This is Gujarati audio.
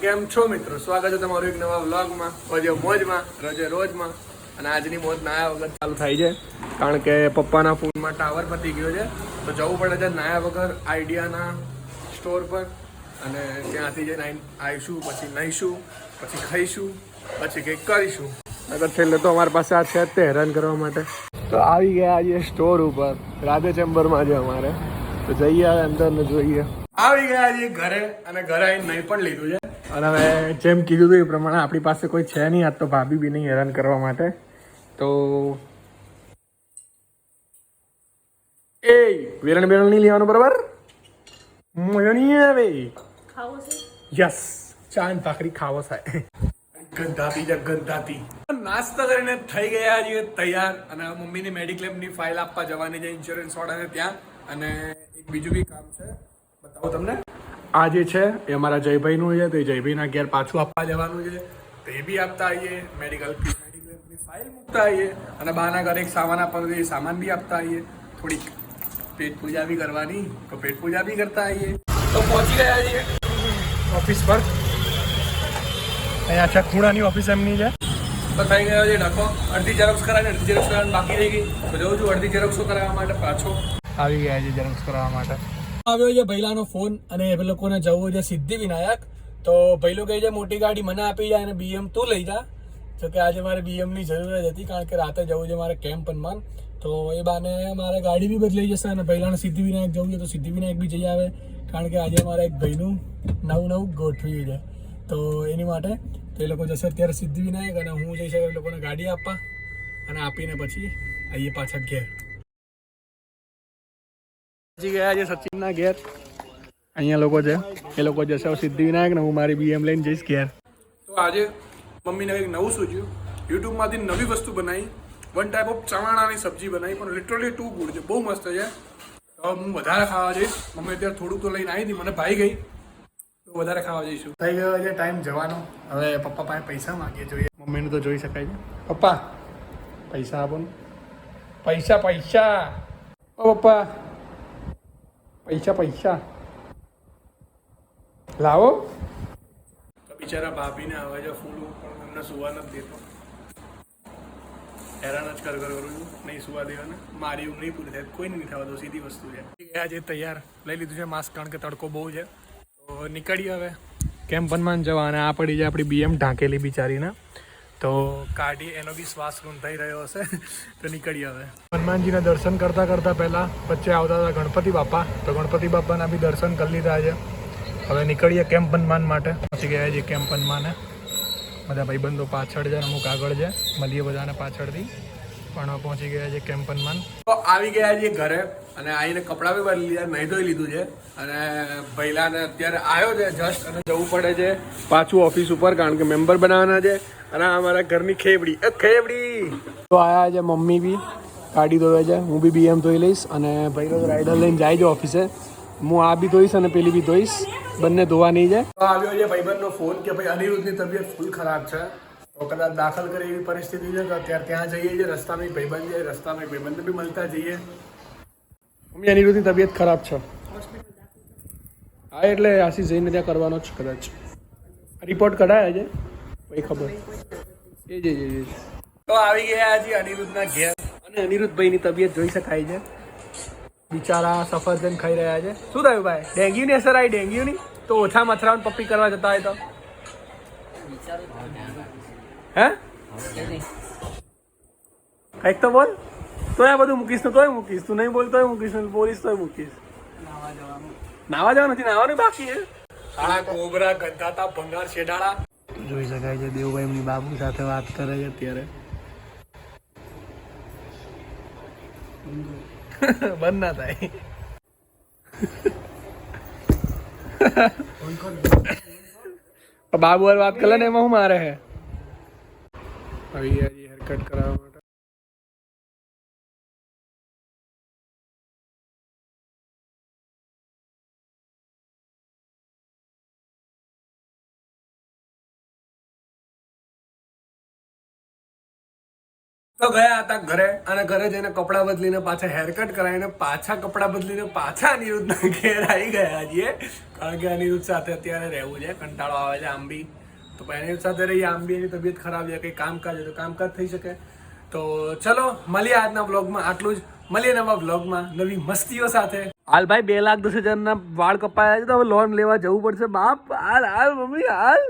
કેમ છો મિત્રો? સ્વાગત છે તમારું એક નવા વ્લોગમાં. રોજે મોજમાં, રોજે રોજમાં. અને આજની મોજ નાયા વગર ચાલુ થાય છે, કારણ કે પપ્પાના ફોનમાં ટાવર પતી ગયો છે, તો જવું પડે છે નાયા વગર આઈડિયાના સ્ટોર પર. અને ત્યાંથી જઈને આવીશું, પછી નહીશું, પછી ખાઈશું, પછી કંઈક કરીશું. અગર છેલ્લે તો અમારી પાસે આ છે તે હેરાન કરવા માટે. તો આવી ગયા આજે સ્ટોર ઉપર, રાધે ચેમ્બરમાં છે અમારે. તો જઈએ અંદર ને જોઈએ. આવી ગયા છીએ ઘરે, અને ઘરે આવીને નહીં પણ લીધું છે. અને હવે જેમ કીધું હતું એ પ્રમાણે આપણી પાસે કોઈ છે નહીં, આજ તો ભાભી બી નહીં હેરાન કરવા માટે. તો એ વેરણ બેરણ નહીં લેવાનું, બરાબર? મજો નહીં આવે. યસ, ચાંદ ભાખરી ખાવો થાય. ગંધાતી છે ગંધાતી. નાસ્તા કરીને થઈ ગયા છીએ તૈયાર, અને મમ્મીની મેડિક્લેમની ફાઇલ આપવા જવાની છે ઇન્સ્યોરન્સ વાળાને ત્યાં. અને એક બીજું બી કામ છે, બતાવો તમને. આ જે છે એ અમારા જયભાઈનું છે, તો એ જયભાઈના ઘેર પાછું આપવા જવાનું છે. તો એ બી આપતા આવીએ, મેડિક્લેમની ફાઇલ મૂકતા આવીએ, અને બહારના ઘરે એક સામાન આપવાનો છે, એ સામાન બી આપતા આવીએ. થોડીક પેટ પૂજા બી કરવાની, તો પેટ પૂજા બી કરતા આવીએ. તો પહોંચી ગયા છીએ ઓફિસ પર. અહીંયા છે ખૂણાની ઓફિસ એમની છે. તો થઈ ગયો છે ડખો. અડધી ઝેરોક્સ કરાવીને અડધી ઝેરોક્સ કરવાની બાકી રહી ગઈ, તો જઉં છું અડધી ઝેરોક્સો કરાવવા માટે પાછો. આવી ગયા છે ઝેરોક્સ કરાવવા માટે. આવ્યો છે ભૈલાનો ફોન, અને એ લોકોને જવું છે સિદ્ધિવિનાયક. તો ભૈલો કહે છે મોટી ગાડી મને આપી જાય અને બીએમ તું લઈ જા. તો કે આજે મારે બીએમની જરૂરત હતી, કારણ કે રાતે જવું છે મારે કેમ્પ હનુમાન. તો એ બાને મારે ગાડી બી બદલાઈ જશે, અને ભૈલાને સિદ્ધિવિનાયક જવું છે તો સિદ્ધિવિનાયક બી જઈ આવે, કારણ કે આજે મારા એક ભાઈનું નવું ગોઠવ્યું છે. તો એની માટે તો એ લોકો જશે અત્યારે સિદ્ધિવિનાયક, અને હું જઈશ એ લોકોને ગાડી આપવા, અને આપીને પછી આવીએ પાછા ઘેર. પહોંચી ગયા છે સચિનના ઘેર. અહીંયા લોકો છે, એ લોકો જશે સિદ્ધિવિનાયક, ને હું મારી બીએમ લઈને જઈશ ઘેર. તો આજે મમ્મીને કંઈક નવું સૂચ્યું, યુટ્યુબમાંથી નવી વસ્તુ બનાવી. વન ટાઈપ ઓફ ચવાણાની સબ્જી બનાવી, પણ લિટરલી ટુ ગુડ છે, બહુ મસ્ત છે. તો હું વધારે ખાવા જઈશ. મમ્મી અત્યારે થોડુંક તો લઈને આવી હતી, મને ભાઈ ગઈ, તો વધારે ખાવા જઈશું. થઈ ગયો છે ટાઈમ જવાનો. હવે પપ્પા પાસે પૈસા માંગીએ, જોઈએ. મમ્મીનું તો જોઈ શકાય છે. પપ્પા પૈસા આપો ને. પૈસા પૈસા. ઓ પપ્પા પૈસા પૈસા લાવો. તો બિચારા ભાભીને આવે છે ફૂલ, પણ એમને સુવા નથી દેતો. હેરાન જ કરું છું, નહીં સુવા દેવાને. મારી ઊંઘ નહીં પૂરી થાય, કોઈ નહીં થવા દો, સીધી વસ્તુ છે. આજે તૈયાર લઈ લીધું છે માસ્ક, કારણ કે તડકો બહુ છે. તો નીકળીએ હવે કેમ્પ હનુમાન જવા. અને આ પડી છે આપણી બીએમ ઢાંકેલી બિચારીને. તો કાઢી, એનો બી શ્વાસ રૂંધાઈ રહ્યો હશે. તો નીકળીએ હવે. હનુમાનજીના દર્શન કરતાં કરતાં પહેલાં વચ્ચે આવતા હતા ગણપતિ બાપા, તો ગણપતિ બાપાના બી દર્શન કરી લીધા છે. હવે નીકળીએ કેમ્પ હનુમાન માટે. પહોંચી ગયા છે કેમ્પ હનુમાને. બધા ભાઈબંધો પાછળ છે, અમુક આગળ છે, મળીએ બધાને પાછળથી. પણ પહોંચી ગયા છે કેમ્પ હનુમાન. તો આવી ગયા છીએ ઘરે, અને આવીને કપડાં બી બદલી લીધા, નહીં ધોઈ લીધું છે. અને ભૈલાને અત્યારે આવ્યો છે જસ્ટ, અને જવું પડે છે પાછું ઓફિસ ઉપર, કારણ કે મેમ્બર બનાવવાના છે. અને અમારા ઘરની ખેબડી તો આયા છે. મમ્મી બી ગાડી ધોવે છે, હું બી બીએમ ધોઈ લઈશ, અને ભાઈલો રાઈડર લઈને જાય છે ઓફિસે. હું આ બી ધોઈશ અને પેલી બી ધોઈશ, બંને ધોવા નહીં જાય. તો આવ્યો છે ભાઈબંધનો ફોન કે ભાઈ અનિરુદ્ધની તબિયત ફૂલ ખરાબ છે, તો કદાચ દાખલ કરે એવી પરિસ્થિતિ છે. તો અત્યારે ત્યાં જઈએ છીએ. રસ્તામાં ભાઈબંધ છે, રસ્તામાં ભાઈબંધને બી મળતા જઈએ. મમ્મી અનિરુદ્ધની તબિયત ખરાબ છે. હા, એટલે આશીષ જઈને ત્યાં કરવાનો જ કદાચ. રિપોર્ટ કઢાયા છે, ભાઈ ખબર એ જ. તો આવી ગયા છીએ અનિરુદ્ધના ઘેર, અને અનિરુદ્ધભાઈની તબિયત જોઈ શકાય છે. બિચારા સફરજન ખાઈ રહ્યા છે. શું થયું ભાઈ? ડેન્ગ્યુની અસર આવી? ડેન્ગ્યુની તો ઓછા મથરાውን પપ્પી કરવા જતા હોય તો હે કંઈક તો બોલ. તો આ બધું મૂકીશ તો તોય મૂકીશ, તું નહીં બોલ તોય મૂકીશ, બોલીશ તોય મૂકીશ. નાવા જવાનું નથી, નાવાનું બાકી છે. કાળા કોબરા ગંધાતા ભંગાર શેડાળા. જોઈ શકાય છે દેવભાઈ એમની બાબુ સાથે વાત કરે છે અત્યારે. બંધ ના થાય. બાબુ વાર વાત કરે ને એમાં હું મારે હે હેરકટ કરાવવા માટે. તો ગયા હતા ઘરે અને ઘરે જઈને કપડાં બદલીને પાછા હેરકટ કરાવીને પાછા કપડાં બદલીને પાછા અનિરુદ્ધના ઘેર આવી ગયા છીએ, કારણ કે અનિરુદ્ધ સાથે અત્યારે રહેવું છે, કંટાળો આવે છે આમ બી. તો અનિરુદ્ધ સાથે રહીએ, આમ બી એની તબિયત ખરાબ છે, કંઈ કામકાજ હોય તો કામકાજ થઈ શકે. તો ચલો મળીએ આજના બ્લોગમાં, આટલું જ. મળીએ નવા બ્લોગમાં નવી મસ્તીઓ સાથે. હાલ ભાઈ 2,10,000 વાળ કપાયા છે, તો હવે લોન લેવા જવું પડશે બાપ. હાલ મમ્મી હાલ.